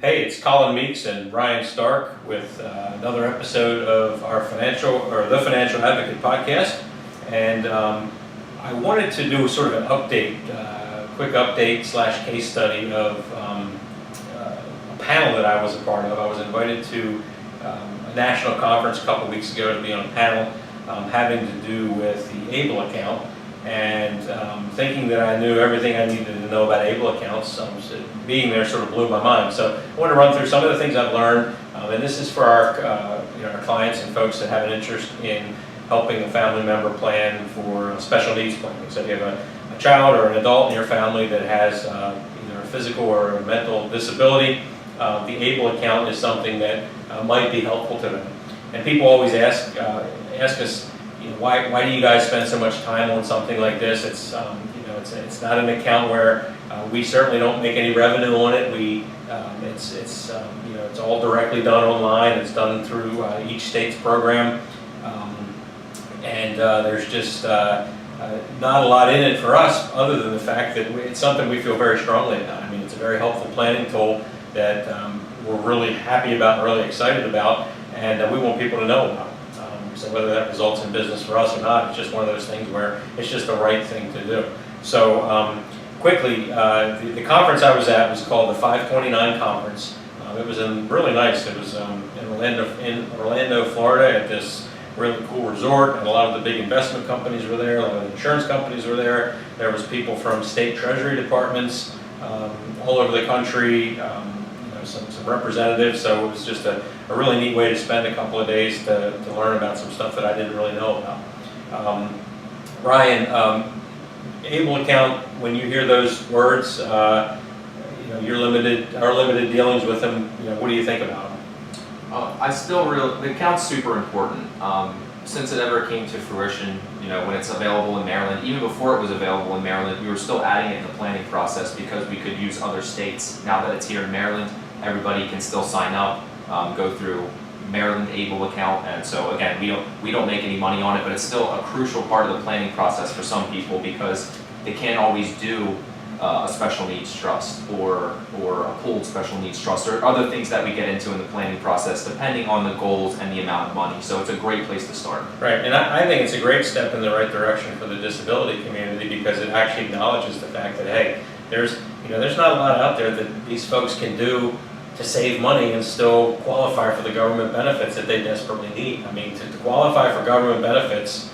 Hey, it's Colin Meeks and Ryan Stark with another episode of the Financial Advocate podcast. And I wanted to do sort of an update, quick update / case study of a panel that I was a part of. I was invited to a national conference a couple weeks ago to be on a panel having to do with the ABLE account. And thinking that I knew everything I needed to know about ABLE accounts, being there sort of blew my mind. So I want to run through some of the things I've learned, and this is for our clients and folks that have an interest in helping a family member plan for special needs planning. So if you have a child or an adult in your family that has either a physical or a mental disability, the ABLE account is something that might be helpful to them. And people always ask us, why do you guys spend so much time on something like this? It's it's not an account where we certainly don't make any revenue on it. It's all directly done online. It's done through each state's program, and there's just not a lot in it for us, other than the fact that it's something we feel very strongly about. I mean, it's a very helpful planning tool that we're really happy about and really excited about, and we want people to know about. So whether that results in business for us or not, it's just one of those things where it's just the right thing to do. So quickly, the conference I was at was called the 529 Conference. It was really nice. It was in Orlando, Florida, at this really cool resort, and a lot of the big investment companies were there, a lot of the insurance companies were there. There was people from state treasury departments all over the country, some representatives, so it was just a really neat way to spend a couple of days to learn about some stuff that I didn't really know about. Ryan, ABLE account, when you hear those words, our limited dealings with them, what do you think about them? The account's super important. Since it ever came to fruition, when it's available in Maryland, even before it was available in Maryland, we were still adding it in the planning process because we could use other states. Now that it's here in Maryland, everybody can still sign up, go through Maryland ABLE account, and so again, we don't make any money on it, but it's still a crucial part of the planning process for some people because they can't always do a special needs trust or a pooled special needs trust or other things that we get into in the planning process depending on the goals and the amount of money. So it's a great place to start. Right, and I think it's a great step in the right direction for the disability community because it actually acknowledges the fact that, hey, there's not a lot out there that these folks can do to save money and still qualify for the government benefits that they desperately need. I mean, to qualify for government benefits,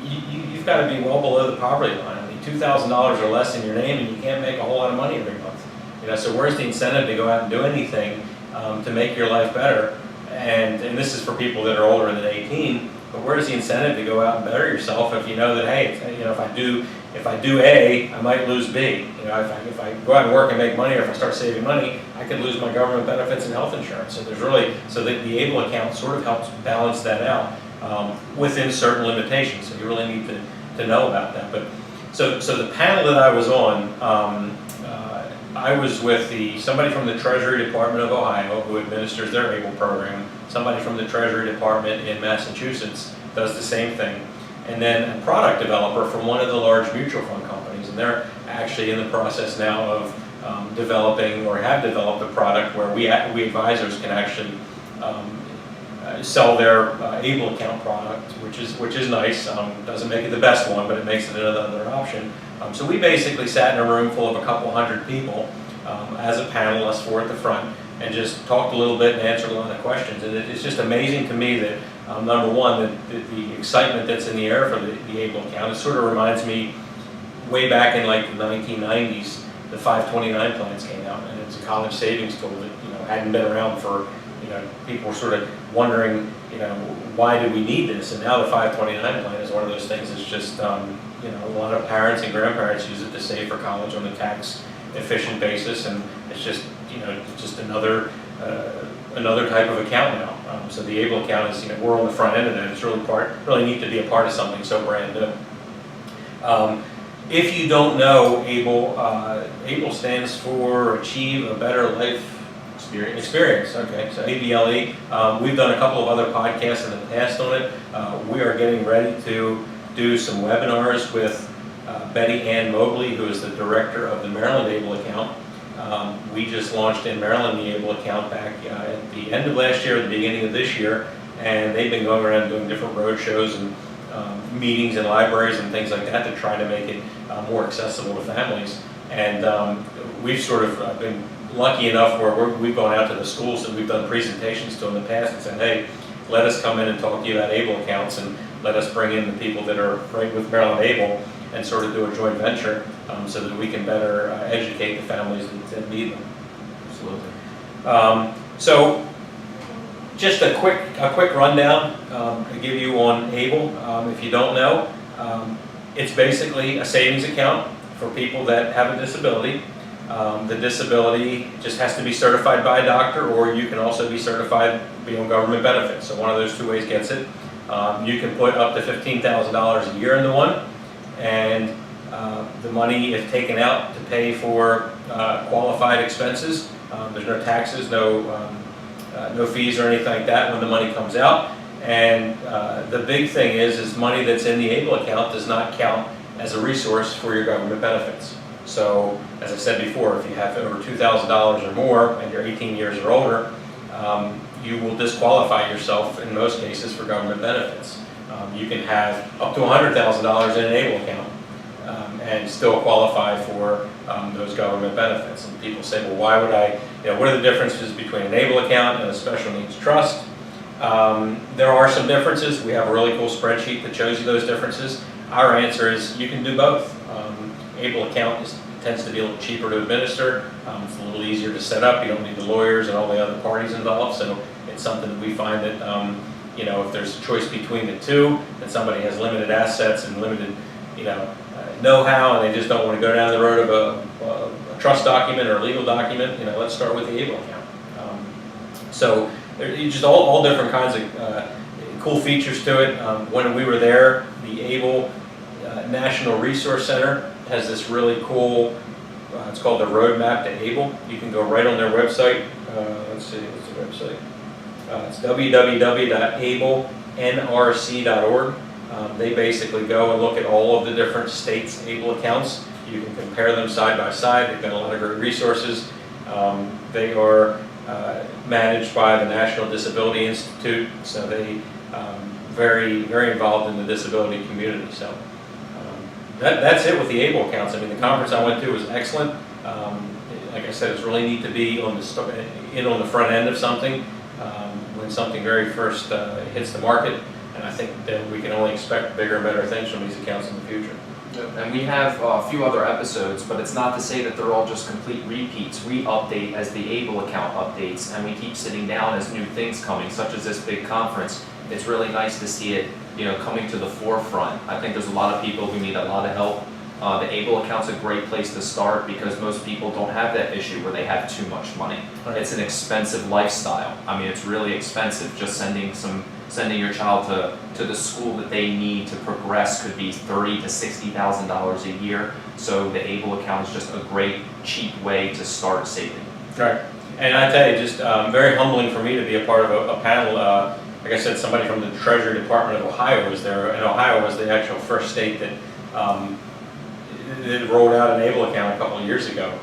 you've got to be well below the poverty line. I mean, $2,000 or less in your name, and you can't make a whole lot of money every month. So where's the incentive to go out and do anything to make your life better? And this is for people that are older than 18. But where's the incentive to go out and better yourself if you know that, hey, if I do A, I might lose B. If I go out and work and make money, or if I start saving money, I could lose my government benefits and health insurance. So the ABLE account sort of helps balance that out within certain limitations. So you really need to know about that. But so the panel that I was on, I was with somebody from the Treasury Department of Ohio who administers their ABLE program. Somebody from the Treasury Department in Massachusetts does the same thing. And then a product developer from one of the large mutual fund companies. And they're actually in the process now of developing or have developed a product where we advisors can actually sell their ABLE account product, which is nice. Doesn't make it the best one, but it makes it another option. So we basically sat in a room full of a couple hundred people as a panel, us four at the front, and just talked a little bit and answered a lot of questions. And it's just amazing to me that, number one, the excitement that's in the air for the ABLE account. It sort of reminds me way back in like the 1990s, the 529 plans came out, and it's a college savings tool that hadn't been around for, people were sort of wondering, why do we need this? And now the 529 plan is one of those things that's just, a lot of parents and grandparents use it to save for college on a tax efficient basis, and it's just, just another type of account now. So the ABLE account is, we're on the front end of that. It's really neat to be a part of something so brand new. If you don't know ABLE stands for Achieve a Better Life Experience. Okay, so ABLE. We've done a couple of other podcasts in the past on it. We are getting ready to do some webinars with Betty Ann Mobley, who is the director of the Maryland ABLE account. We just launched in Maryland the Able account back at the end of last year, the beginning of this year, and they've been going around doing different road shows and meetings in libraries and things like that to try to make it more accessible to families. And we've sort of been lucky enough where we've gone out to the schools that we've done presentations to in the past and said, hey, let us come in and talk to you about Able accounts, and let us bring in the people that are right with Maryland Able and sort of do a joint venture so that we can better educate the families that need them. Absolutely. So just a quick rundown to give you on Able. If you don't know, it's basically a savings account for people that have a disability. The disability just has to be certified by a doctor, or you can also be certified to be on government benefits. So one of those two ways gets it. You can put up to $15,000 a year into one, and the money is taken out to pay for qualified expenses. There's no taxes, no fees or anything like that when the money comes out. And the big thing is money that's in the Able account does not count as a resource for your government benefits. So, as I said before, if you have over $2,000 or more and you're 18 years or older, you will disqualify yourself in most cases for government benefits. You can have up to $100,000 in an Able account and still qualify for those government benefits. And people say, well, why would I, what are the differences between an Able account and a special needs trust? There are some differences. We have a really cool spreadsheet that shows you those differences. Our answer is you can do both. Able account tends to be a little cheaper to administer. It's a little easier to set up. You don't need the lawyers and all the other parties involved. So it's something that we find that if there's a choice between the two, and somebody has limited assets and limited know-how, and they just don't want to go down the road of a trust document or a legal document, let's start with the Able account. So there's just all different kinds of cool features to it. When we were there, the Able National Resource Center has this really cool, it's called the Roadmap to Able. You can go right on their website. Let's see, what's the website? It's www.ablenrc.org. They basically go and look at all of the different states' Able accounts. You can compare them side by side. They've got a lot of great resources. They are managed by the National Disability Institute, so they very, very involved in the disability community. So that's it with the Able accounts. I mean, the conference I went to was excellent. Like I said, it's really neat to be on the front end of something when something very first hits the market. And I think that we can only expect bigger and better things from these accounts in the future. And we have a few other episodes, but it's not to say that they're all just complete repeats. We update as the Able account updates, and we keep sitting down as new things coming, such as this big conference. It's really nice to see it, coming to the forefront. I think there's a lot of people who need a lot of help. The Able account's a great place to start because most people don't have that issue where they have too much money. Right. It's an expensive lifestyle. I mean, it's really expensive. Just sending your child to the school that they need to progress could be $30,000 to $60,000 a year. So the Able account is just a great, cheap way to start saving. Right. And I tell you, just very humbling for me to be a part of a panel. Like I said, somebody from the Treasury Department of Ohio was there, and Ohio was the actual first state that rolled out an Able account a couple of years ago.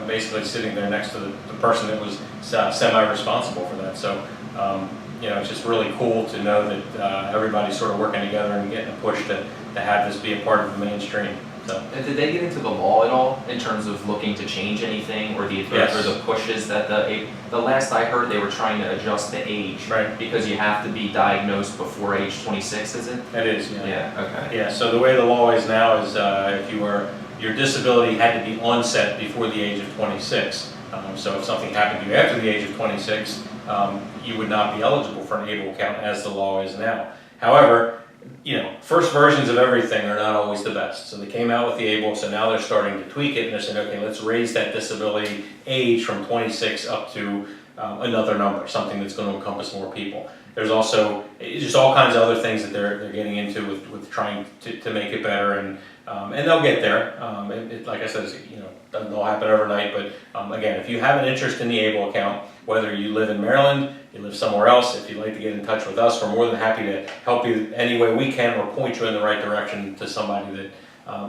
Basically sitting there next to the person that was semi-responsible for that. So, it's just really cool to know that everybody's sort of working together and getting a push to have this be a part of the mainstream. So. And did they get into the law at all in terms of looking to change anything, or the pushes that the last I heard they were trying to adjust the age, right? Because you have to be diagnosed before age 26, is it? It is. Yeah. Yeah. Okay. Yeah. So the way the law is now is if your disability had to be onset before the age of 26. So if something happened to you after the age of 26, you would not be eligible for an Able account as the law is now. However, first versions of everything are not always the best. So they came out with the Able, so now they're starting to tweak it, and they're saying, okay, let's raise that disability age from 26 up to another number, something that's going to encompass more people. There's also just all kinds of other things that they're getting into with trying to make it better, and they'll get there. Like I said, it doesn't all happen overnight, but again, if you have an interest in the Able account, whether you live in Maryland, you live somewhere else, if you'd like to get in touch with us, we're more than happy to help you any way we can, or point you in the right direction to somebody that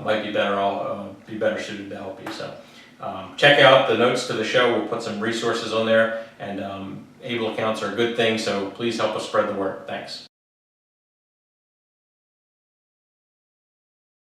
might be better suited to help you. So check out the notes to the show. We'll put some resources on there, and able accounts are a good thing, so please help us spread the word. Thanks.